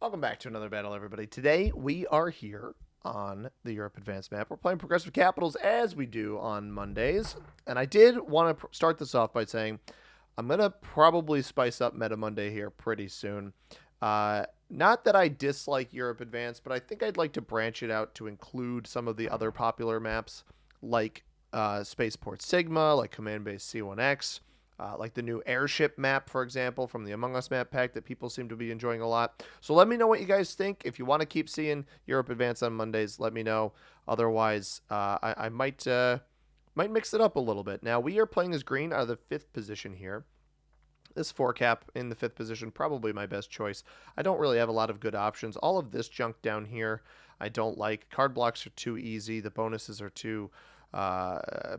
Welcome back to another battle, everybody. Today we are here on the Europe Advanced map. We're playing Progressive Capitals as we do on Mondays. And I did want to start this off by saying I'm going to probably spice up Meta Monday here pretty soon. Not that I dislike Europe Advanced, but I think I'd like to branch it out to include some of the other popular maps like Spaceport Sigma, like Command Base C1X, like the new airship map, for example, from the Among Us map pack that people seem to be enjoying a lot. So let me know what you guys think. If you want to keep seeing Europe Advance on Mondays, let me know. Otherwise, I might mix it up a little bit. Now, we are playing as green out of the 5th position here. This 4-cap in the 5th position, probably my best choice. I don't really have a lot of good options. All of this junk down here, I don't like. Card blocks are too easy. The bonuses are too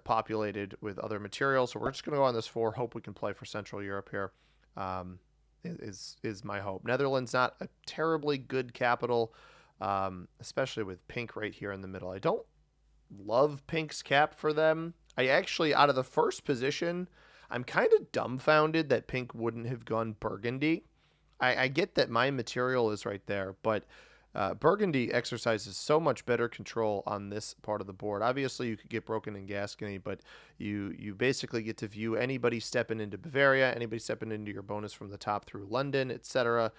populated with other materials. So we're just going to go on this 4. Hope we can play for Central Europe here. Is my hope. Netherlands, not a terribly good capital, especially with pink right here in the middle. I don't love pink's cap for them. I actually, out of the 1st position, I'm kind of dumbfounded that pink wouldn't have gone burgundy. I get that my material is right there, but burgundy exercises so much better control on this part of the board. Obviously, you could get broken in Gascony, but you basically get to view anybody stepping into Bavaria, anybody stepping into your bonus from the top through London, etc.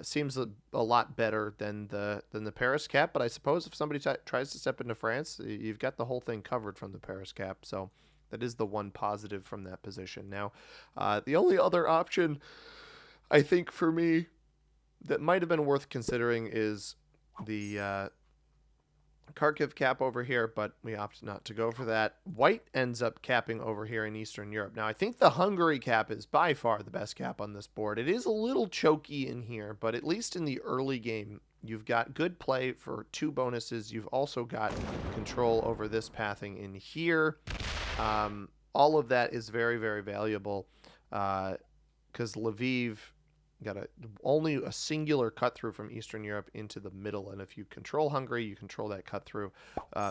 Seems a lot better than the Paris cap, but I suppose if somebody tries to step into France, you've got the whole thing covered from the Paris cap, so that is the one positive from that position. Now, the only other option, I think, for me that might have been worth considering is the Kharkiv cap over here, but we opt not to go for that. White ends up capping over here in Eastern Europe. Now, I think the Hungary cap is by far the best cap on this board. It is a little choky in here, but at least in the early game, you've got good play for 2 bonuses. You've also got control over this pathing in here. All of that is very, very valuable because Lviv got only a singular cut through from Eastern Europe into the middle, and if you control Hungary, you control that cut through.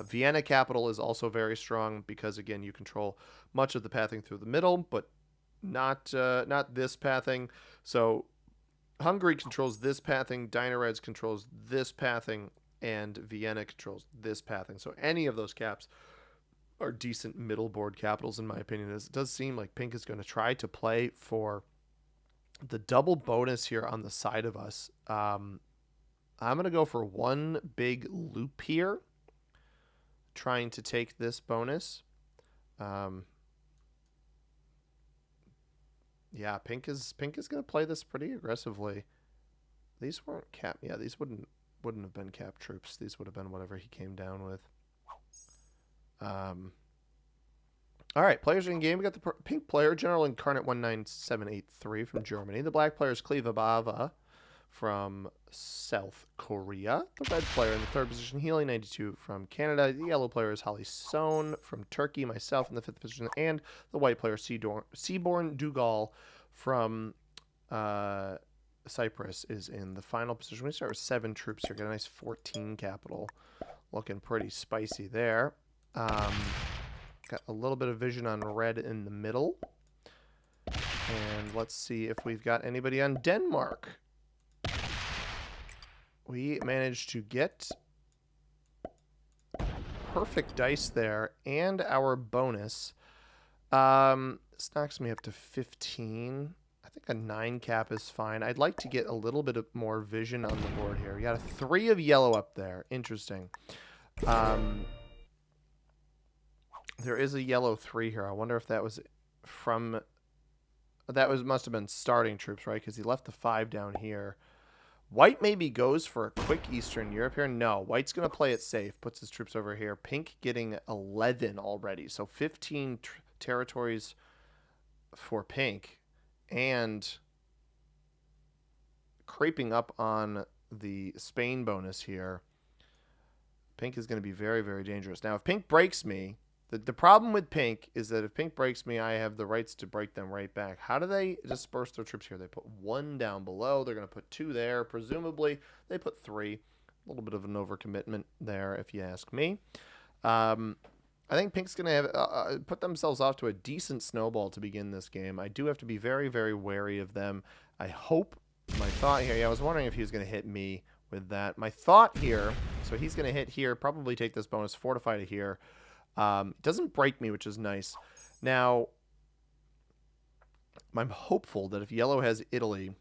Vienna capital is also very strong because, again, you control much of the pathing through the middle, but not this pathing. So Hungary controls this pathing, Dynareds controls this pathing, and Vienna controls this pathing. So any of those caps are decent middle board capitals, in my opinion. It does seem like pink is going to try to play for the double bonus here on the side of us. I'm going to go for one big loop here, trying to take this bonus. Yeah, pink is going to play this pretty aggressively. These weren't cap. Yeah, these wouldn't have been cap troops. These would have been whatever he came down with. All right, players in game. We got the pink player, General Incarnate 19783 from Germany. The black player is Kliva Bava from South Korea. The red player in the 3rd position, Healy 92 from Canada. The yellow player is Holly Sohn from Turkey, myself in the 5th position, and the white player, Seaborn Dugal from Cyprus, is in the final position. We start with 7 troops here. Got a nice 14 capital. Looking pretty spicy there. Got a little bit of vision on red in the middle. And let's see if we've got anybody on Denmark. We managed to get perfect dice there and our bonus. This knocks me up to 15. I think a 9 cap is fine. I'd like to get a little bit of more vision on the board here. We got a 3 of yellow up there. Interesting. There is a yellow 3 here. I wonder if that was from... must have been starting troops, right? Because he left the 5 down here. White maybe goes for a quick Eastern Europe here. No, white's going to play it safe. Puts his troops over here. Pink getting 11 already. So 15 territories for pink. And creeping up on the Spain bonus here. Pink is going to be very, very dangerous. Now, if pink breaks me... The problem with pink is that if pink breaks me, I have the rights to break them right back. How do they disperse their troops here? They put 1 down below. They're going to put 2 there. Presumably, they put 3. A little bit of an overcommitment there, if you ask me. I think pink's going to have put themselves off to a decent snowball to begin this game. I do have to be very, very wary of them. I hope my thought here. Yeah, I was wondering if he was going to hit me with that. My thought here, so he's going to hit here, probably take this bonus, fortify to here. Doesn't break me, which is nice. Now, I'm hopeful that if yellow has Italy,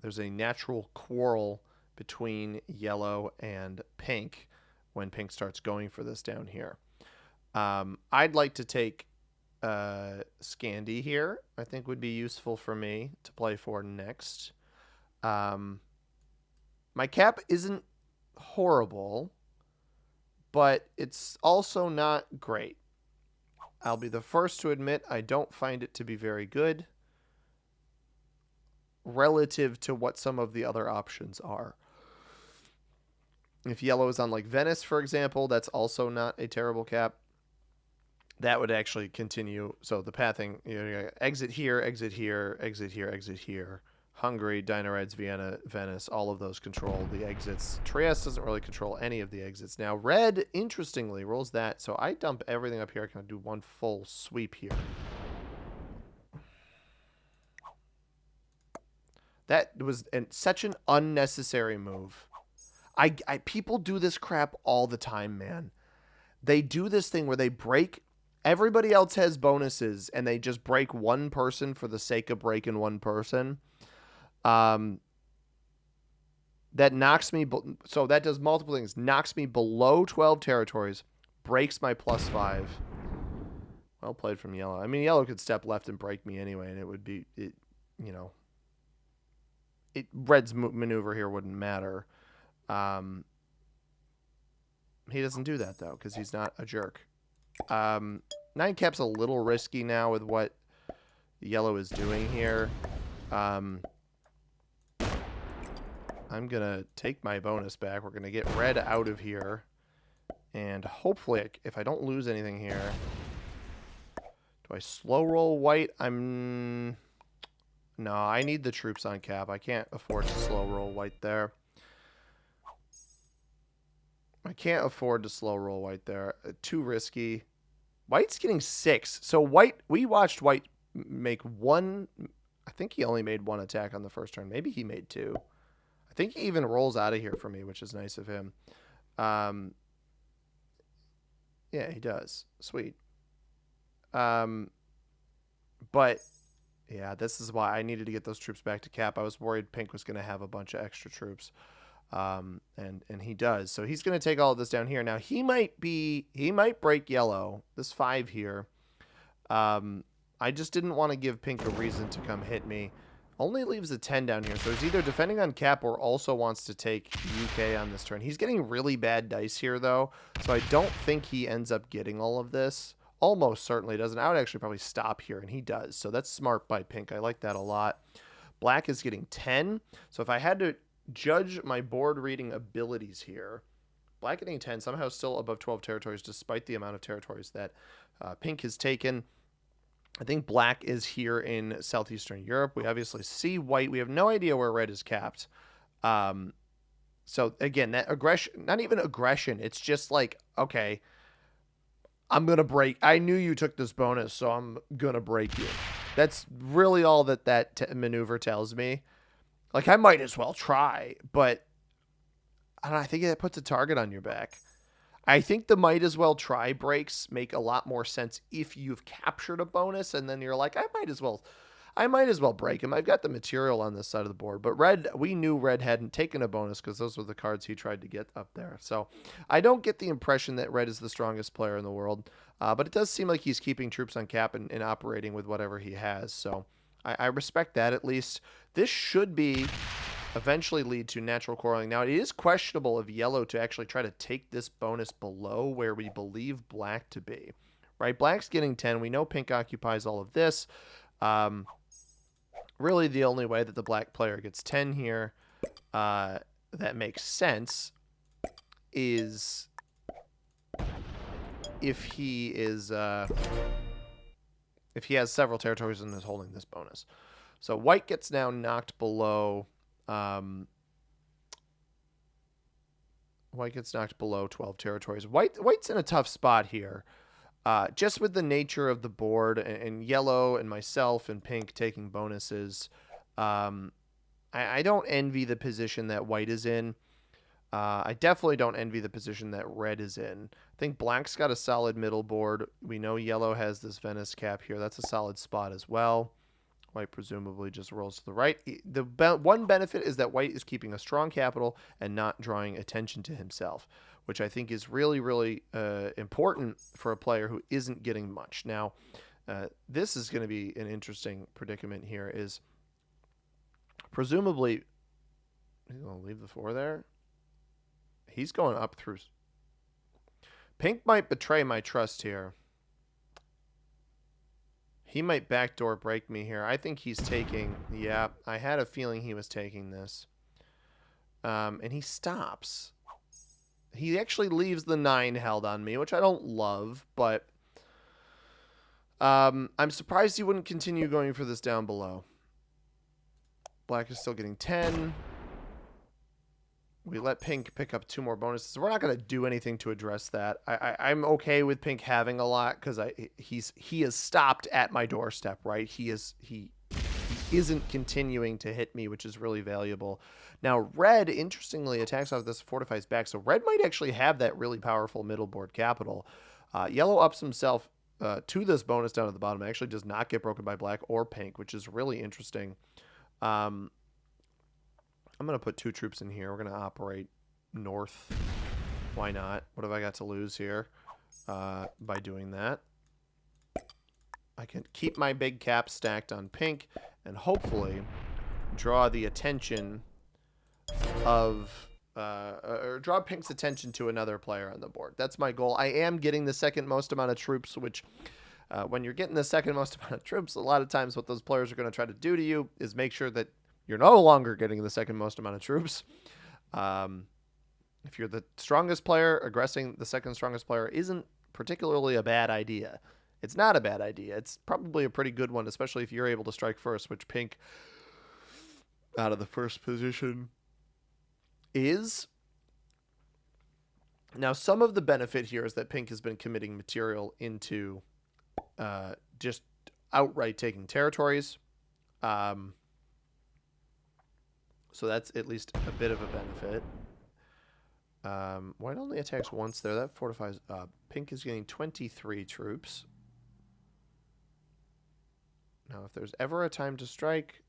there's a natural quarrel between yellow and pink when pink starts going for this down here. I'd like to take Scandi here. I think would be useful for me to play for next. My cap isn't horrible, but it's also not great. I'll be the first to admit I don't find it to be very good relative to what some of the other options are. If yellow is on like Venice, for example, that's also not a terrible cap. That would actually continue. So the pathing, exit here, exit here, exit here, exit here. Hungary, Dinarides, Vienna, Venice, all of those control the exits. Trieste doesn't really control any of the exits. Now, red, interestingly, rolls that. So I dump everything up here. I can do one full sweep here. That was such an unnecessary move. People do this crap all the time, man. They do this thing where they break. Everybody else has bonuses, and they just break one person for the sake of breaking one person. That knocks me. So that does multiple things. Knocks me below 12 territories. Breaks my +5. Well played from yellow. I mean, yellow could step left and break me anyway, and it would be, red's maneuver here wouldn't matter. He doesn't do that, though, because he's not a jerk. 9 cap's a little risky now with what yellow is doing here. I'm going to take my bonus back. We're going to get red out of here. And hopefully, if I don't lose anything here... Do I slow roll white? No, I need the troops on cap. I can't afford to slow roll white there. I can't afford to slow roll white there. Too risky. White's getting 6. So white, we watched white make one. I think he only made one attack on the first turn. Maybe he made 2. I think he even rolls out of here for me, which is nice of him. Yeah, he does. Sweet. But yeah, this is why I needed to get those troops back to cap. I was worried pink was going to have a bunch of extra troops. And he does. So he's going to take all of this down here. Now he might break yellow, this 5 here. I just didn't want to give pink a reason to come hit me. Only leaves a 10 down here. So he's either defending on cap or also wants to take UK on this turn. He's getting really bad dice here though. So I don't think he ends up getting all of this. Almost certainly doesn't. I would actually probably stop here, and he does. So that's smart by pink. I like that a lot. Black is getting 10. So if I had to judge my board reading abilities here, black getting 10, somehow still above 12 territories despite the amount of territories that pink has taken. I think black is here in southeastern Europe. We obviously see white. We have no idea where red is capped. So again, that aggression, not even aggression. It's just like, okay, I'm going to break. I knew you took this bonus, so I'm going to break you. That's really all that maneuver tells me. Like, I might as well try, but I don't know, I think that puts a target on your back. I think the might as well try breaks make a lot more sense if you've captured a bonus, and then you're like, I might as well break him. I've got the material on this side of the board. But red, we knew red hadn't taken a bonus because those were the cards he tried to get up there. So I don't get the impression that red is the strongest player in the world. But it does seem like he's keeping troops on cap and operating with whatever he has. So I respect that at least. This should be eventually lead to natural quarreling. Now, it is questionable of yellow to actually try to take this bonus below where we believe black to be. Right? Black's getting 10. We know pink occupies all of this. Really, the only way that the black player gets 10 here that makes sense is if he has several territories and is holding this bonus. So white gets now knocked below. White gets knocked below 12 territories. White's in a tough spot here. Just with the nature of the board and yellow and myself and pink taking bonuses, I I don't envy the position that white is in. I definitely don't envy the position that red is in. I think black's got a solid middle board. We know yellow has this Venice cap here. That's a solid spot as well. White presumably just rolls to the right. The one benefit is that white is keeping a strong capital and not drawing attention to himself, which I think is really, really important for a player who isn't getting much. Now, this is going to be an interesting predicament here is presumably he's going to leave the 4 there. He's going up through. Pink might betray my trust here. He might backdoor break me here. I think he's taking... Yeah, I had a feeling he was taking this. And he stops. He actually leaves the 9 held on me, which I don't love, but... I'm surprised he wouldn't continue going for this down below. Black is still getting 10. We let pink pick up 2 more bonuses. We're not going to do anything to address that. I'm okay with pink having a lot because he is stopped at my doorstep, right? He isn't continuing to hit me, which is really valuable. Now, red, interestingly, attacks off this, fortifies back. So red might actually have that really powerful middle board capital. Yellow ups himself to this bonus down at the bottom. It actually does not get broken by black or pink, which is really interesting. I'm going to put 2 troops in here. We're going to operate north. Why not? What have I got to lose here by doing that? I can keep my big cap stacked on pink and hopefully draw the attention of... or draw pink's attention to another player on the board. That's my goal. I am getting the second most amount of troops, which... when you're getting the second most amount of troops, a lot of times what those players are going to try to do to you is make sure that you're no longer getting the second most amount of troops. If you're the strongest player, aggressing the second strongest player isn't particularly a bad idea. It's not a bad idea. It's probably a pretty good one, especially if you're able to strike first, which pink out of the first position is. Now, some of the benefit here is that pink has been committing material into just outright taking territories. So that's at least a bit of a benefit. White only attacks once there. That fortifies up. Pink is getting 23 troops. Now, if there's ever a time to strike,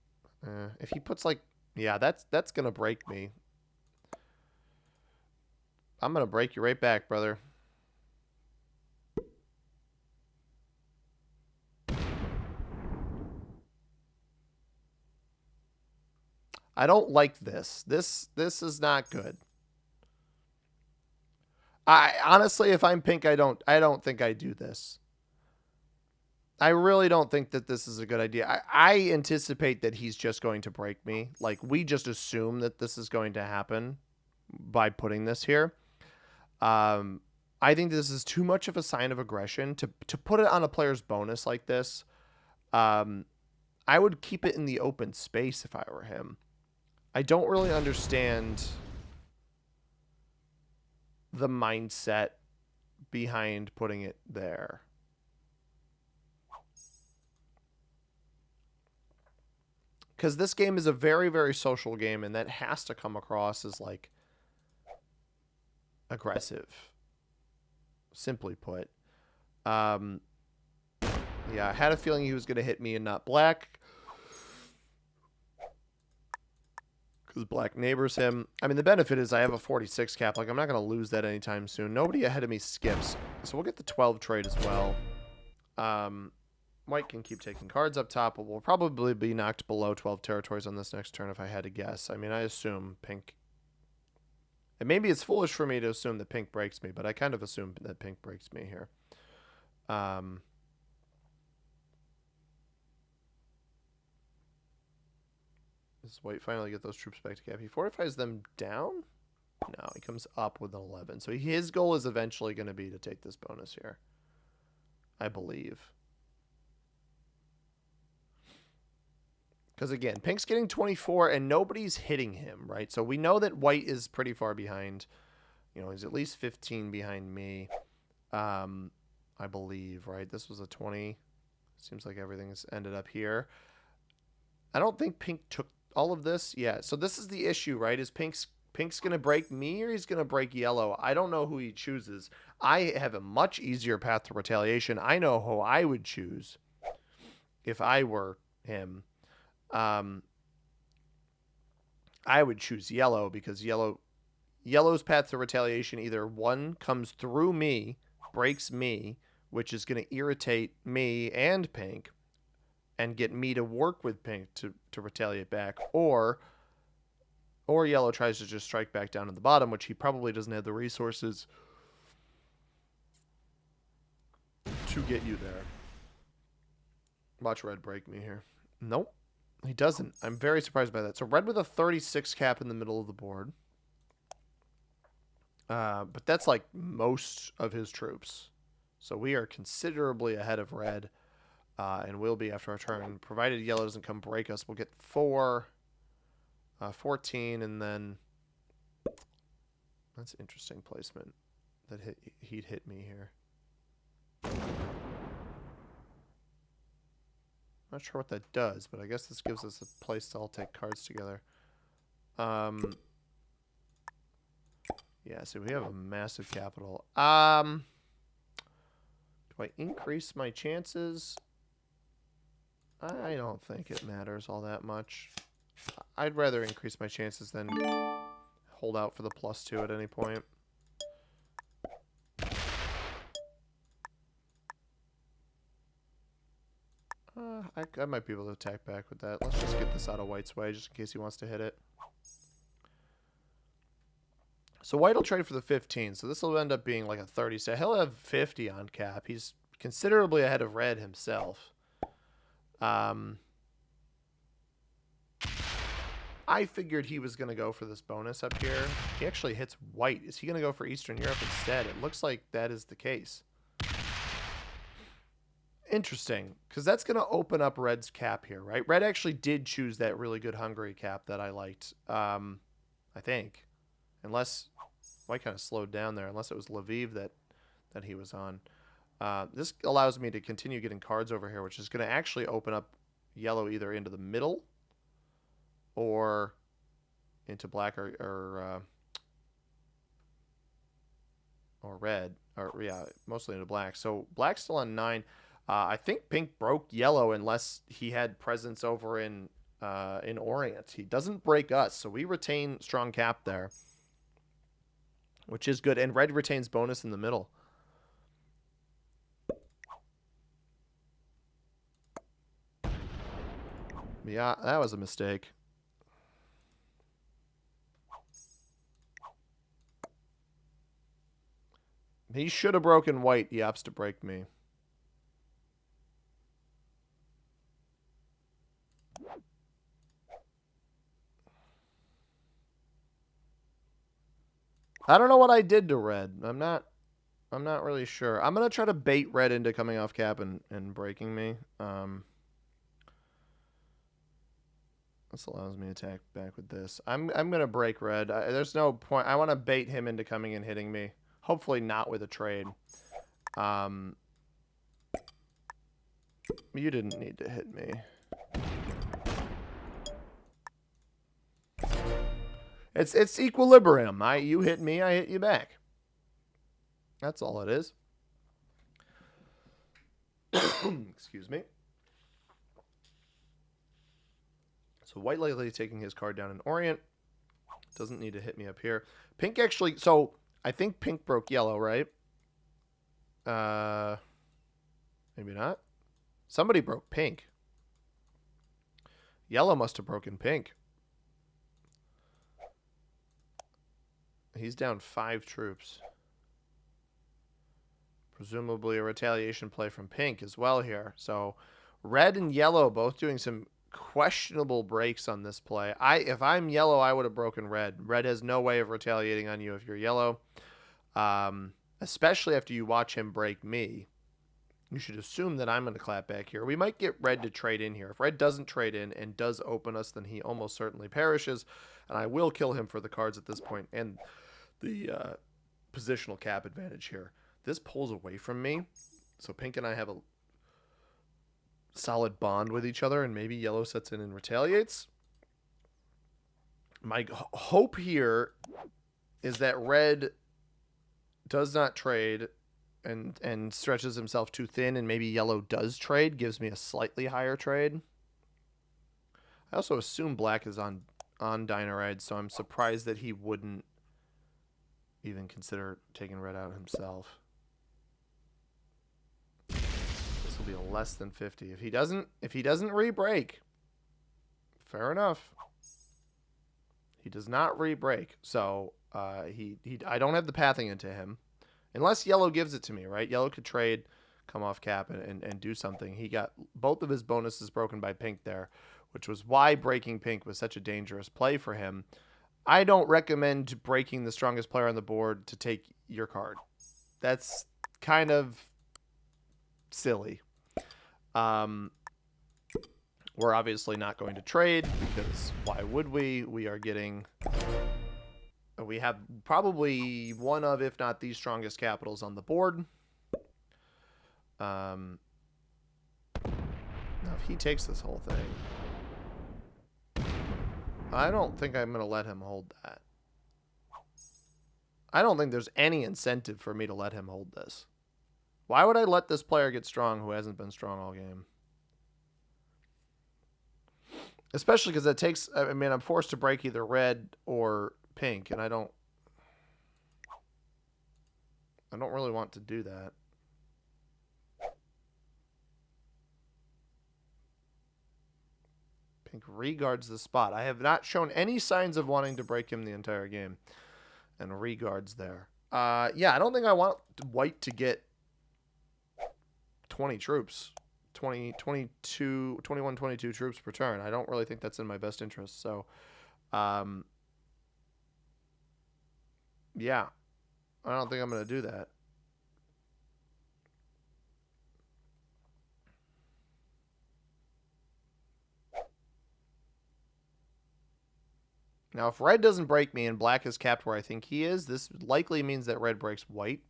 if he puts like... Yeah, that's going to break me. I'm going to break you right back, brother. I don't like this. This is not good. I honestly, if I'm pink, I don't think I do this. I really don't think that this is a good idea. I anticipate that he's just going to break me. Like, we just assume that this is going to happen by putting this here. I think this is too much of a sign of aggression to put it on a player's bonus like this. I would keep it in the open space if I were him. I don't really understand the mindset behind putting it there. Because this game is a very, very social game, and that has to come across as, like, aggressive. Simply put. Yeah, I had a feeling he was going to hit me and not black. Because black neighbors him. I mean, the benefit is I have a 46 cap. Like, I'm not going to lose that anytime soon. Nobody ahead of me skips. So we'll get the 12 trade as well. White can keep taking cards up top, but we'll probably be knocked below 12 territories on this next turn if I had to guess. I mean, I assume pink... And maybe it's foolish for me to assume that pink breaks me, but I kind of assume that pink breaks me here. Does white finally get those troops back to cap? He fortifies them down? No, he comes up with an 11. So his goal is eventually going to be to take this bonus here. I believe. Because again, pink's getting 24 and nobody's hitting him, right? So we know that white is pretty far behind. You know, he's at least 15 behind me. I believe, right? This was a 20. Seems like everything's ended up here. I don't think pink took... all of this? Yeah. So this is the issue, right? Is Pink's going to break me or he's going to break yellow? I don't know who he chooses. I have a much easier path to retaliation. I know who I would choose if I were him. Um, I would choose yellow because yellow's path to retaliation either one comes through me, breaks me, which is going to irritate me and Pink and get me to work with Pink to retaliate back, or yellow tries to just strike back down at the bottom, which he probably doesn't have the resources to get you there. Watch red break me here. Nope, he doesn't. I'm very surprised by that. So red with a 36 cap in the middle of the board. But that's like most of his troops. So we are considerably ahead of red. And will be after our turn. Provided yellow doesn't come break us, we'll get 14, and then... That's interesting placement. That he'd hit me here. Not sure what that does, but I guess this gives us a place to all take cards together. Yeah, so we have a massive capital. Do I increase my chances? I don't think it matters all that much. I'd rather increase my chances than hold out for the +2 at any point. I might be able to attack back with that. Let's just get this out of White's way, just in case he wants to hit it. So White will trade for the 15, so this will end up being like a 30 set. He'll have 50 on cap. He's considerably ahead of red himself. I figured he was going to go for this bonus up here. He actually hits white. Is he going to go for Eastern Europe instead? It looks like that is the case. Interesting, because that's going to open up red's cap here, right? Red actually did choose that really good Hungary cap that I liked, I think. Unless white kind of slowed down there, unless it was Lviv that he was on. This allows me to continue getting cards over here, which is going to actually open up yellow either into the middle or into black or red, or yeah, mostly into black. So black's still on 9. I think pink broke yellow unless he had presence over in Orient. He doesn't break us, so we retain strong cap there, which is good. And red retains bonus in the middle. Yeah, that was a mistake. He should have broken white. He opts to break me. I don't know what I did to red. I'm not really sure. I'm going to try to bait red into coming off cap and breaking me. This allows me to attack back with this. I'm going to break red. There's no point. I want to bait him into coming and hitting me. Hopefully not with a trade. You didn't need to hit me. It's equilibrium. You hit me, I hit you back. That's all it is. Excuse me. So white likely taking his card down in Orient. Doesn't need to hit me up here. Pink actually... So I think pink broke yellow, right? Maybe not. Somebody broke pink. Yellow must have broken pink. He's down 5 troops. Presumably a retaliation play from pink as well here. So red and yellow both doing some questionable breaks on this play. If I'm yellow, I would have broken red. Red has no way of retaliating on you if you're yellow. Especially after you watch him break me. You should assume that I'm going to clap back here. We might get red to trade in here. If red doesn't trade in and does open us, then he almost certainly perishes. And I will kill him for the cards at this point and the positional cap advantage here. This pulls away from me. So pink and I have a solid bond with each other, and maybe yellow sets in and retaliates. My hope here is that red does not trade and stretches himself too thin, and maybe yellow does trade, gives me a slightly higher trade. I also assume black is on Dynaride, so I'm surprised that he wouldn't even consider taking red out himself. This will be a less than 50. If he doesn't re-break, fair enough. He does not re-break, so I don't have the pathing into him. Unless yellow gives it to me, right? Yellow could trade, come off cap, and do something. He got both of his bonuses broken by pink there, which was why breaking pink was such a dangerous play for him. I don't recommend breaking the strongest player on the board to take your card. That's kind of silly. We're obviously not going to trade because why would we? We have probably one of, if not the strongest capitals on the board. Now, if he takes this whole thing, I don't think I'm going to let him hold that. I don't think there's any incentive for me to let him hold this. Why would I let this player get strong who hasn't been strong all game? Especially because it takes, I mean, I'm forced to break either red or pink, and I don't really want to do that. Pink reguards the spot. I have not shown any signs of wanting to break him the entire game. And reguards there. Yeah, I don't think I want white to get 20 troops. 21, 22 troops per turn. I don't really think that's in my best interest. So, yeah, I don't think I'm going to do that. Now, if red doesn't break me and black is capped where I think he is, this likely means that red breaks white.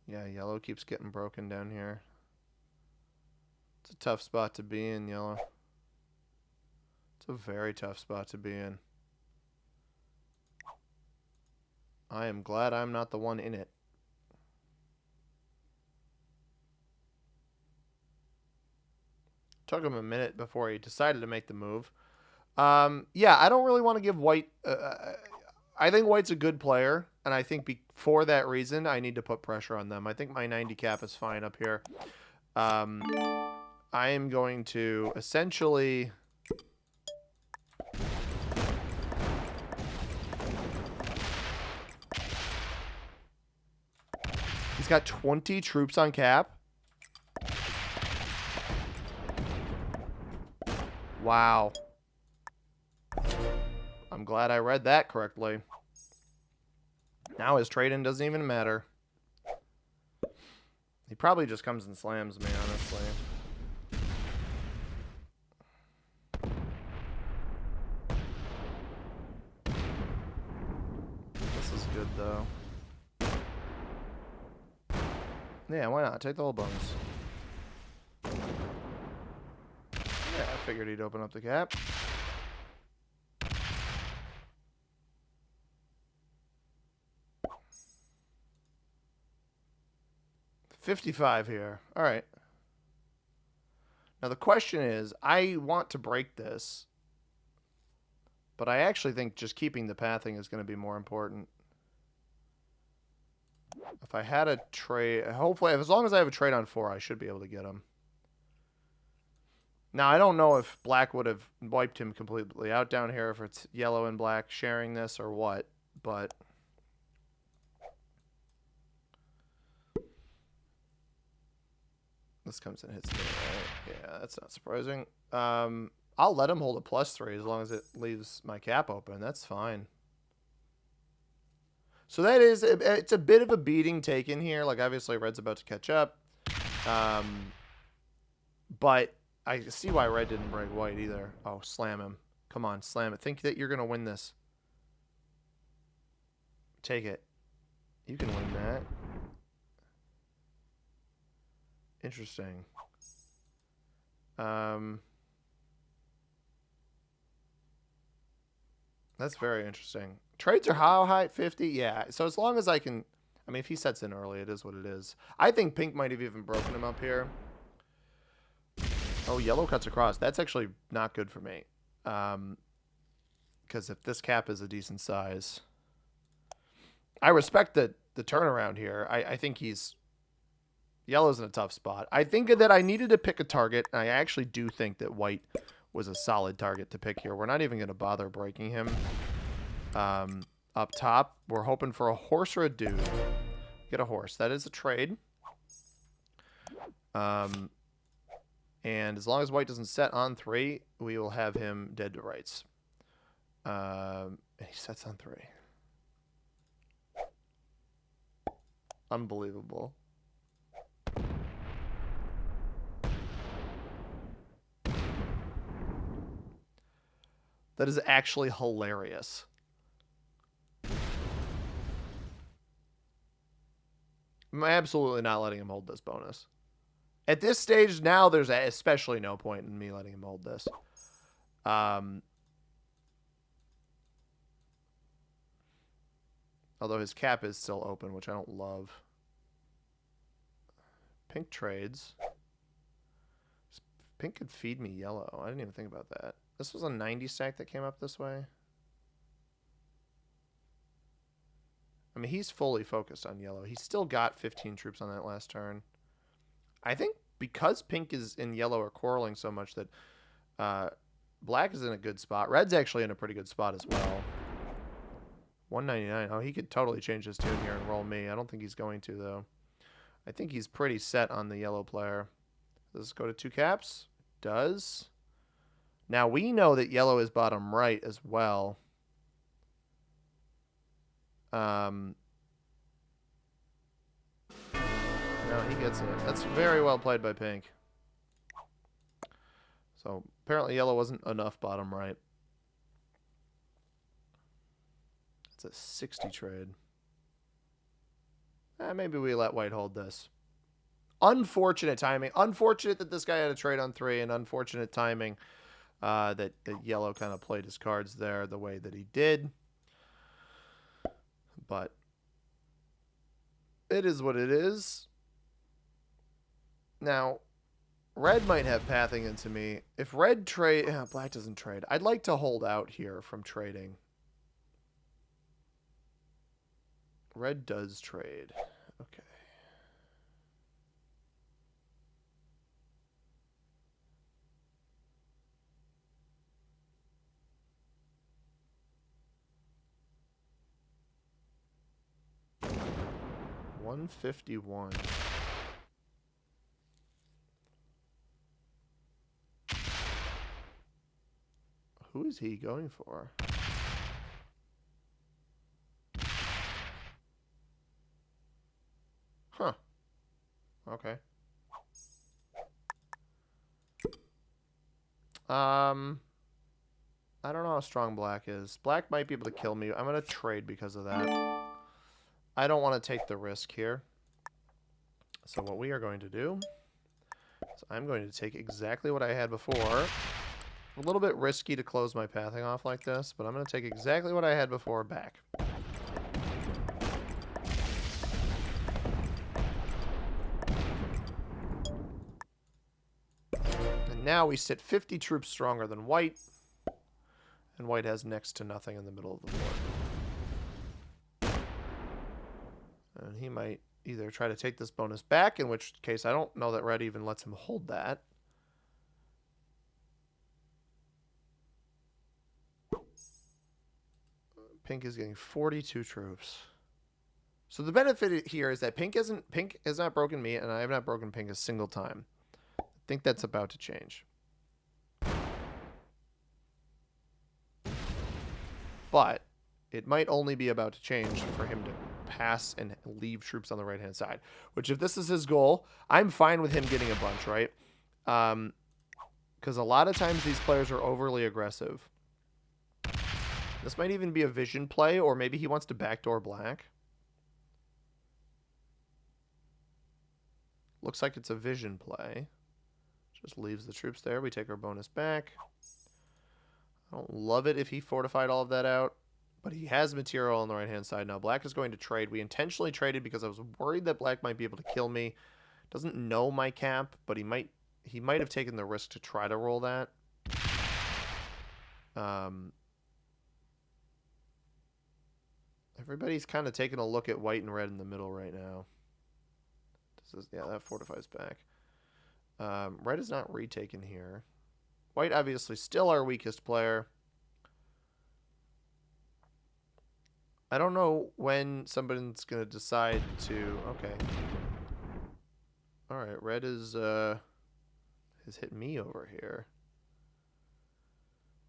Yeah, yellow keeps getting broken down here. It's a tough spot to be in, yellow. It's a very tough spot to be in. I am glad I'm not the one in it. Took him a minute before he decided to make the move. Yeah, I don't really want to give white... I think white's a good player, and I think for that reason, I need to put pressure on them. I think my 90 cap is fine up here. I am going to essentially... He's got 20 troops on cap. Wow. I'm glad I read that correctly. Now his trade-in doesn't even matter. He probably just comes and slams me, honestly. This is good, though. Yeah, why not? Take the whole bonus. Yeah, I figured he'd open up the cap. $55 here. All right. Now the question is, I want to break this, but I actually think just keeping the pathing is going to be more important. If I had a trade, hopefully, as long as I have a trade on 4, I should be able to get him. Now, I don't know if black would have wiped him completely out down here, if it's yellow and black sharing this or what, but... This comes and hits me, right? Yeah, that's not surprising. I'll let him hold a +3 as long as it leaves my cap open. That's fine. So that is, it's a bit of a beating taken here. Like, obviously, red's about to catch up. But I see why red didn't break white either. Oh, slam him. Come on, slam it. Think that you're going to win this. Take it. You can win that. Interesting. That's very interesting. Trades are how high? 50? Yeah. So as long as I can... I mean, if he sets in early, it is what it is. I think pink might have even broken him up here. Oh, yellow cuts across. That's actually not good for me. Because if this cap is a decent size... I respect the turnaround here. I think he's... Yellow's in a tough spot. I think that I needed to pick a target. And I actually do think that white was a solid target to pick here. We're not even going to bother breaking him. Up top, we're hoping for a horse or a dude. Get a horse. That is a trade. And as long as white doesn't set on 3, we will have him dead to rights. He sets on 3. Unbelievable. That is actually hilarious. I'm absolutely not letting him hold this bonus. At this stage now, there's especially no point in me letting him hold this. Although his cap is still open, which I don't love. Pink trades. Pink could feed me yellow. I didn't even think about that. This was a 90 stack that came up this way. I mean, he's fully focused on yellow. He's still got 15 troops on that last turn. I think because pink is in yellow or quarreling so much that black is in a good spot. Red's actually in a pretty good spot as well. 199. Oh, he could totally change his tune here and roll me. I don't think he's going to, though. I think he's pretty set on the yellow player. Does this go to 2 caps? It does. Now, we know that yellow is bottom right as well. No, he gets it. That's very well played by pink. So, apparently yellow wasn't enough bottom right. It's a 60 trade. Maybe we let white hold this. Unfortunate timing. Unfortunate that this guy had a trade on 3, and unfortunate timing that yellow kind of played his cards there the way that he did. But it is what it is. Now, red might have pathing into me. If red trade... black doesn't trade. I'd like to hold out here from trading. Red does trade. Okay. $151. Who is he going for? Huh. Okay. I don't know how strong black is. Black might be able to kill me. I'm going to trade because of that. I don't want to take the risk here. So what we are going to do is I'm going to take exactly what I had before. A little bit risky to close my pathing off like this, but I'm going to take exactly what I had before back. And now we sit 50 troops stronger than white, and white has next to nothing in the middle of the board. And he might either try to take this bonus back, in which case I don't know that red even lets him hold that. Pink is getting 42 troops. So the benefit here is that pink has not broken me, and I have not broken pink a single time. I think that's about to change. But it might only be about to change for him to pass and leave troops on the right-hand side. Which, if this is his goal, I'm fine with him getting a bunch, right? Because a lot of times these players are overly aggressive. This might even be a vision play, or maybe he wants to backdoor black. Looks like it's a vision play. Just leaves the troops there. We take our bonus back. I don't love it if he fortified all of that out, but he has material on the right-hand side. Now black is going to trade. We intentionally traded because I was worried that black might be able to kill me. Doesn't know my cap, but he might have taken the risk to try to roll that. Everybody's kind of taking a look at white and red in the middle right now. Yeah, that fortifies back. Red is not retaken here. White obviously still our weakest player. I don't know when somebody's going to decide to... Okay. Alright, red is hit me over here.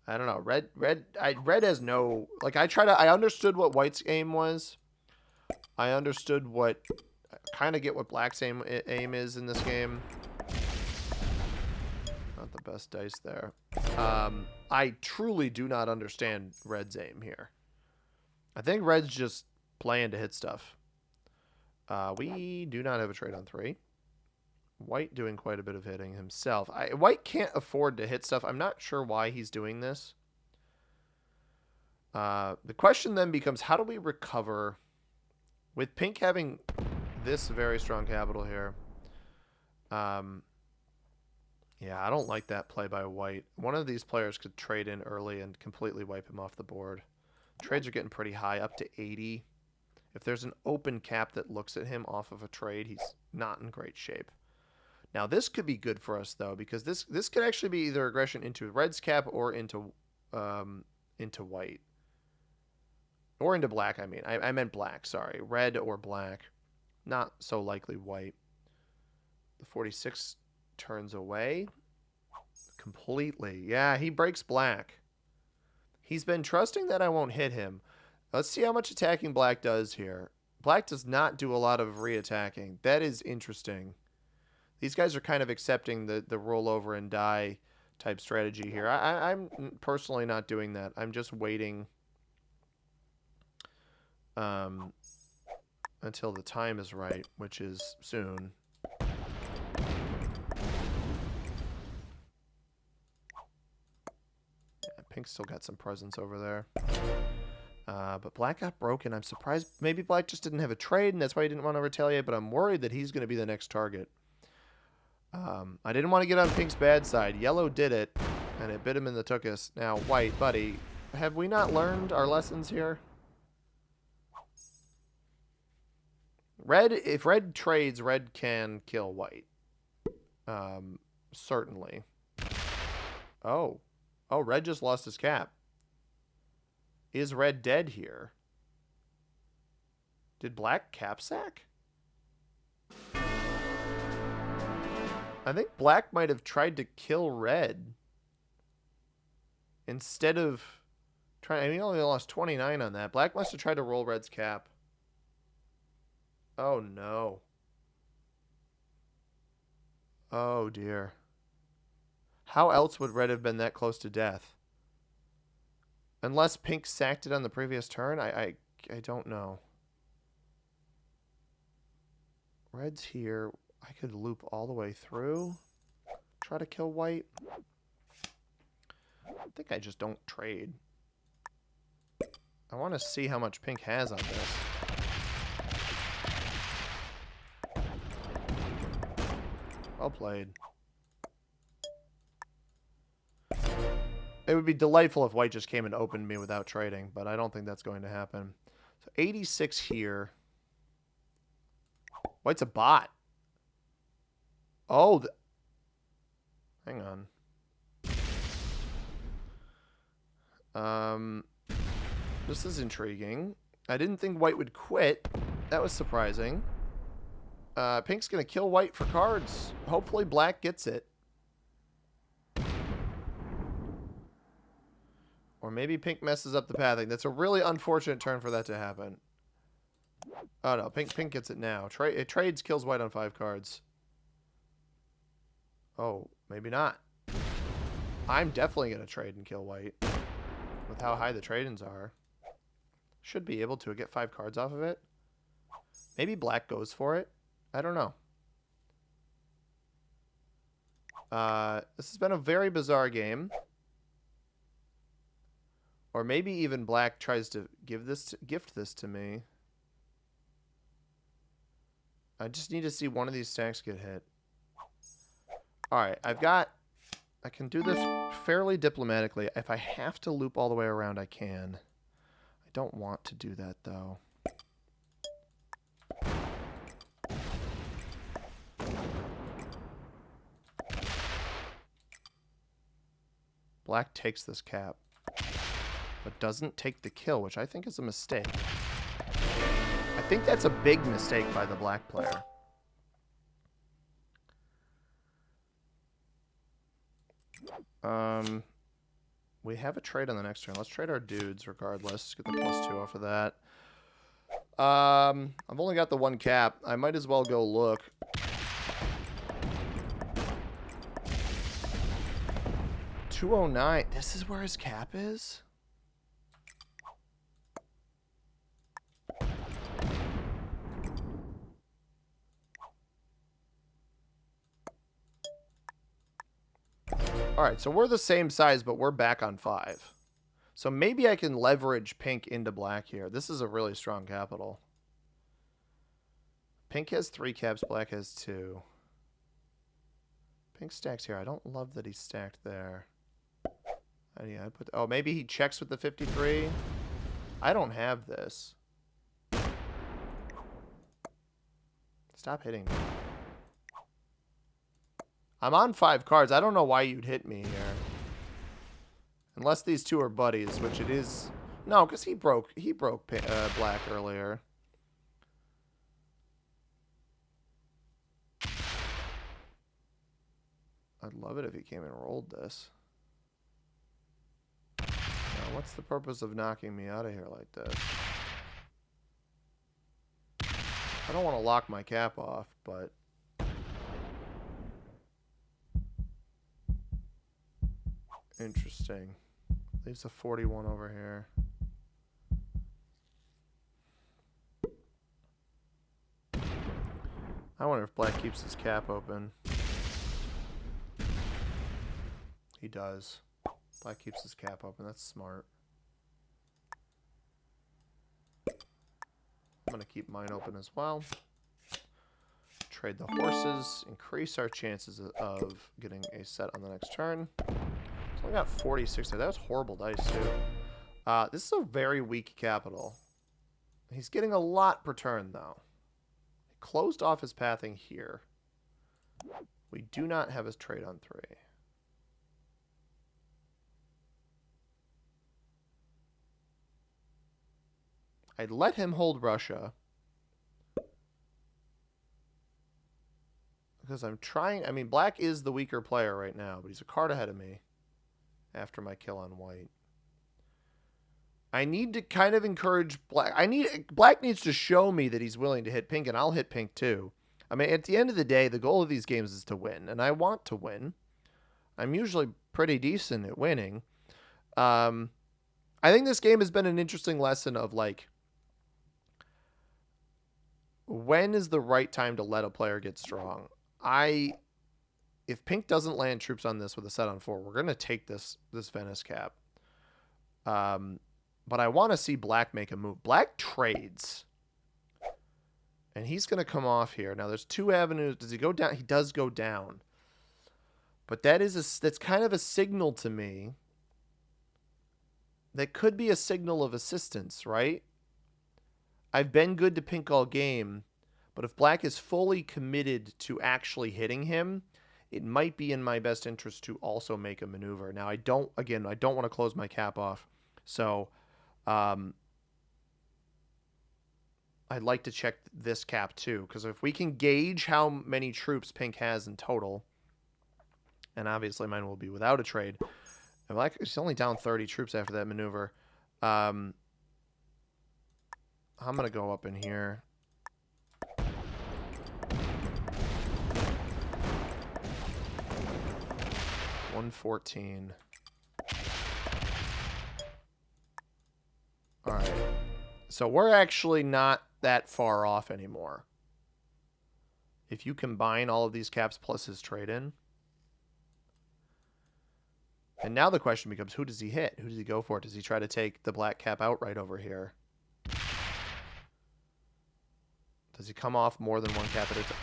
I don't know. Red has no... Like, I understood what white's aim was. I understood what... I kind of get what black's aim is in this game. Not the best dice there. I truly do not understand red's aim here. I think red's just playing to hit stuff. We do not have a trade on 3. White doing quite a bit of hitting himself. White can't afford to hit stuff. I'm not sure why he's doing this. The question then becomes, how do we recover with pink having this very strong capital here? Yeah, I don't like that play by white. One of these players could trade in early and completely wipe him off the board. Trades are getting pretty high, up to 80. If there's an open cap that looks at him off of a trade, he's not in great shape. Now, this could be good for us, though, because this could actually be either aggression into red's cap or into white. Or into black, I mean. I meant black, sorry. Red or black. Not so likely white. The 46 turns away completely. Yeah, he breaks black. He's been trusting that I won't hit him. Let's see how much attacking black does here. Black does not do a lot of re-attacking. That is interesting. These guys are kind of accepting the rollover and die type strategy here. I'm personally not doing that. I'm just waiting until the time is right, which is soon. Yeah, pink's still got some presence over there. But black got broken. I'm surprised. Maybe black just didn't have a trade, and that's why he didn't want to retaliate, but I'm worried that he's going to be the next target. I didn't want to get on pink's bad side. Yellow did it, and it bit him in the tuchus. Now, white, buddy, have we not learned our lessons here? Red, if red trades, red can kill white. Certainly. Oh, red just lost his cap. Is red dead here? Did black cap sack? I think black might have tried to kill red instead of trying. I mean, he only lost 29 on that. Black must have tried to roll red's cap. Oh, no. Oh, dear. How else would red have been that close to death? Unless pink sacked it on the previous turn? I don't know. Red's here. I could loop all the way through. Try to kill white. I think I just don't trade. I want to see how much pink has on this. Well played. It would be delightful if white just came and opened me without trading, but I don't think that's going to happen. So 86 here. White's a bot. Oh, hang on. This is intriguing. I didn't think white would quit. That was surprising. Pink's going to kill white for cards. Hopefully black gets it. Or maybe pink messes up the pathing. That's a really unfortunate turn for that to happen. Oh, no. Pink gets it now. It trades, kills white on 5 cards. Oh, maybe not. I'm definitely going to trade and kill white. With how high the trade-ins are. Should be able to get 5 cards off of it. Maybe black goes for it. I don't know. This has been a very bizarre game. Or maybe even black tries to gift this to me. I just need to see one of these stacks get hit. Alright, I can do this fairly diplomatically. If I have to loop all the way around, I can. I don't want to do that, though. Black takes this cap, but doesn't take the kill, which I think is a mistake. I think that's a big mistake by the black player. We have a trade on the next turn. Let's trade our dudes regardless. Get the +2 off of that. I've only got the one cap. I might as well go look. $209. This is where his cap is? Alright, so we're the same size, but we're back on 5. So maybe I can leverage pink into black here. This is a really strong capital. Pink has 3 caps, black has 2. Pink stacks here. I don't love that he's stacked there. Yeah, I put. Oh, maybe he checks with the 53. I don't have this. Stop hitting me. I'm on 5 cards. I don't know why you'd hit me here. Unless these two are buddies, which it is. No, because he broke black earlier. I'd love it if he came and rolled this. Now, what's the purpose of knocking me out of here like this? I don't want to lock my cap off, but... Interesting. Leaves a 41 over here. I wonder if black keeps his cap open. He does. Black keeps his cap open. That's smart. I'm going to keep mine open as well. Trade the horses. Increase our chances of getting a set on the next turn. So I got 46 there. That was horrible dice, too. This is a very weak capital. He's getting a lot per turn, though. He closed off his pathing here. We do not have his trade on 3. I'd let him hold Russia. Because I'm trying... I mean, black is the weaker player right now, but he's a card ahead of me after my kill on white. I need to kind of encourage black. Black needs to show me that he's willing to hit pink, and I'll hit pink too. I mean, at the end of the day, the goal of these games is to win, and I want to win. I'm usually pretty decent at winning. I think this game has been an interesting lesson of, like, when is the right time to let a player get strong? If pink doesn't land troops on this with a set on 4, we're going to take this Venice cap. But I want to see black make a move. Black trades. And he's going to come off here. Now, there's 2 avenues. Does he go down? He does go down. But that's kind of a signal to me. That could be a signal of assistance, right? I've been good to pink all game. But if black is fully committed to actually hitting him, it might be in my best interest to also make a maneuver. Now, I don't want to close my cap off. So, I'd like to check this cap too, because if we can gauge how many troops pink has in total, and obviously mine will be without a trade. It's only down 30 troops after that maneuver. I'm going to go up in here. $114. All right. So we're actually not that far off anymore. If you combine all of these caps plus his trade-in. And now the question becomes, who does he hit? Who does he go for? Does he try to take the black cap outright over here? Does he come off more than one cap at a time?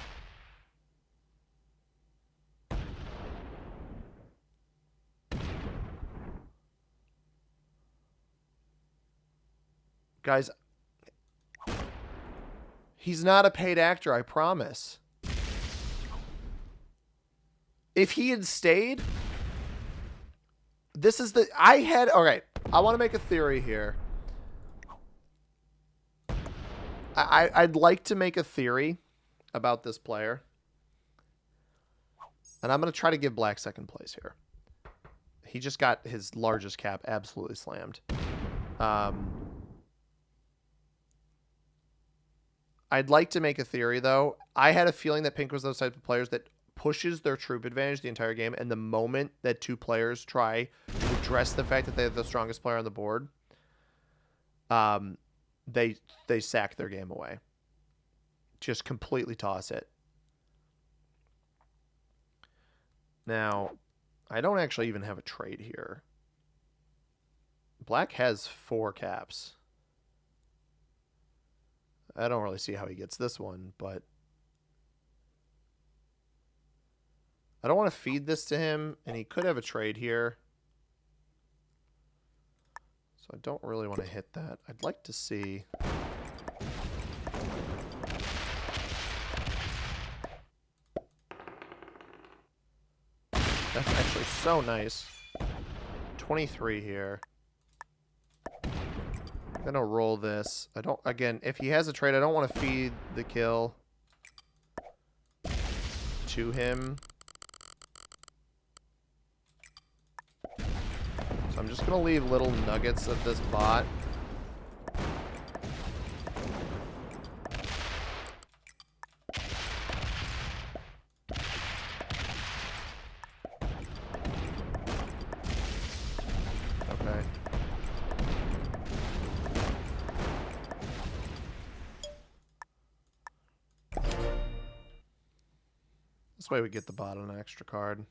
Guys, he's not a paid actor, I promise. If he had stayed, this is the... All right, I want to make a theory here. I'd like to make a theory about this player. And I'm going to try to give Black second place here. He just got his largest cap absolutely slammed. I'd like to make a theory, though. I had a feeling that Pink was those types of players that pushes their troop advantage the entire game, and the moment that two players try to address the fact that they have the strongest player on the board, they sack their game away. Just completely toss it. Now, I don't actually even have a trade here. Black has 4 caps. I don't really see how he gets this one, but I don't want to feed this to him, and he could have a trade here. So I don't really want to hit that. I'd like to see... That's actually so nice. 23 here. I'm gonna roll this. I don't... Again, if he has a trade, I don't want to feed the kill to him. So I'm just gonna leave little nuggets of this bot. Okay. This way we get the bot on an extra card.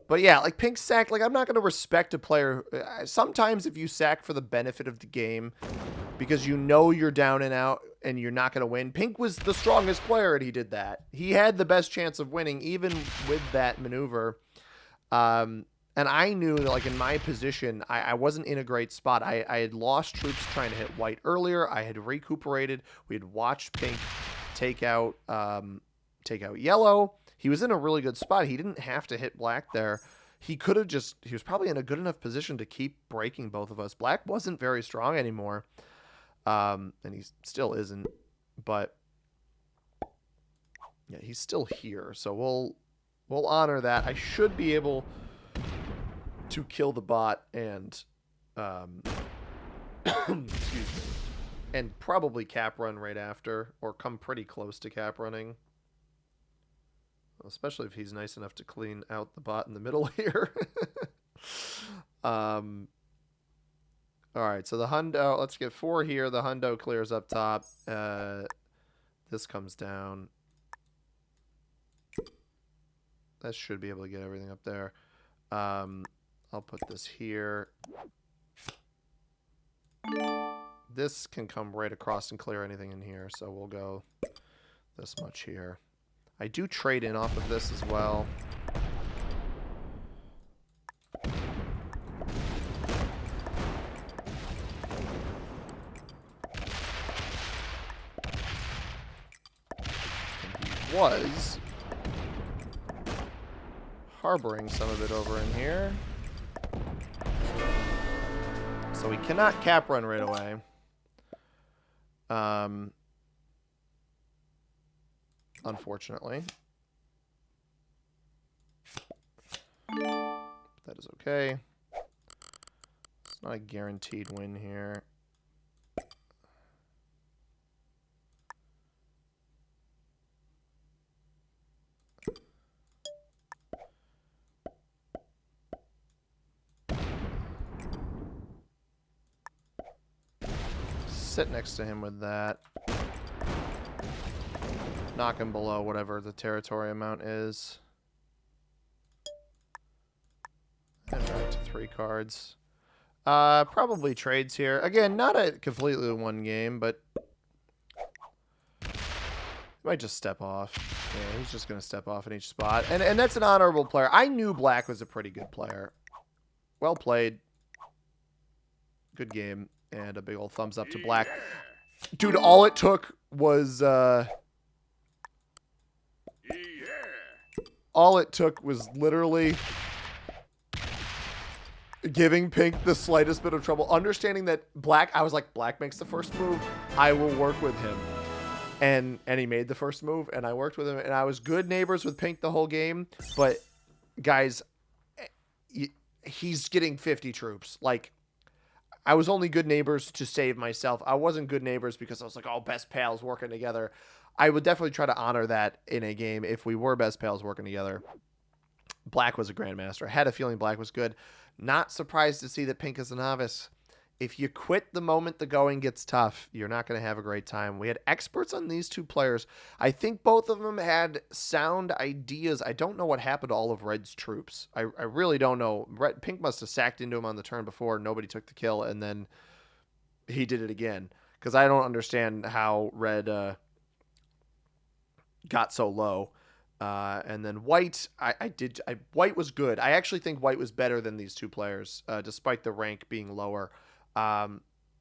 But yeah, like Pink sack, like I'm not going to respect a player. Sometimes if you sack for the benefit of the game, because you know you're down and out and you're not going to win. Pink was the strongest player and he did that. He had the best chance of winning even with that maneuver. And I knew that, like, in my position, I wasn't in a great spot. I had lost troops trying to hit white earlier. I had recuperated. We had watched Pink take out yellow. He was in a really good spot. He didn't have to hit black there. He could have just... He was probably in a good enough position to keep breaking both of us. Black wasn't very strong anymore. And he still isn't. But yeah, he's still here. So we'll honor that. I should be able to kill the bot and excuse me, and probably cap run right after, or come pretty close to cap running, especially if he's nice enough to clean out the bot in the middle here. All right, so the hundo, let's get 4 here. The hundo clears up top. This comes down. That should be able to get everything up there. I'll put this here. This can come right across and clear anything in here, so we'll go this much here. I do trade in off of this as well. He was harboring some of it over in here. So we cannot cap run right away. Unfortunately. That is okay. It's not a guaranteed win here. Sit next to him with that. Knock him below whatever the territory amount is. get to 3 cards. Probably trades here. Again, not a completely one game, but might just step off. Yeah, he's just going to step off in each spot. And that's an honorable player. I knew Black was a pretty good player. Well played. Good game. And a big old thumbs up to Black. Dude, all it took was... all it took was literally giving Pink the slightest bit of trouble. Understanding that Black... I was like, Black makes the first move. I will work with him. And he made the first move, and I worked with him, and I was good neighbors with Pink the whole game. But, guys, he's getting 50 troops. Like, I was only good neighbors to save myself. I wasn't good neighbors because I was like, oh, best pals working together. I would definitely try to honor that in a game if we were best pals working together. Black was a grandmaster. I had a feeling Black was good. Not surprised to see that Pink is a novice. If you quit the moment the going gets tough, you're not going to have a great time. We had experts on these two players. I think both of them had sound ideas. I don't know what happened to all of Red's troops. I really don't know. Pink must have sacked into him on the turn before. Nobody took the kill, and then he did it again. Because I don't understand how Red got so low. And then White, White was good. I actually think White was better than these two players, despite the rank being lower.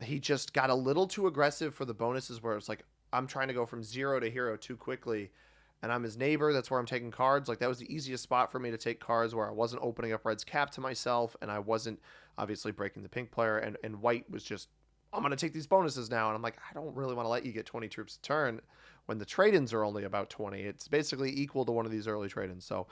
He just got a little too aggressive for the bonuses where it's like, I'm trying to go from 0 to hero too quickly, and I'm his neighbor. That's where I'm taking cards. Like, that was the easiest spot for me to take cards where I wasn't opening up Red's cap to myself, and I wasn't obviously breaking the Pink player, and White was just, I'm going to take these bonuses now. And I'm like, I don't really want to let you get 20 troops a turn when the trade-ins are only about 20. It's basically equal to one of these early trade-ins. So,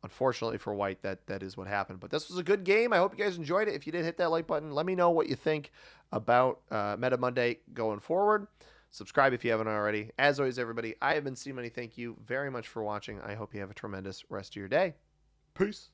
unfortunately for White, that is what happened. But this was a good game. I hope you guys enjoyed it. If you did, hit that like button. Let me know what you think about Meta Monday going forward. Subscribe if you haven't already. As always, everybody, I have been C-Money. Thank you very much for watching. I hope you have a tremendous rest of your day. Peace.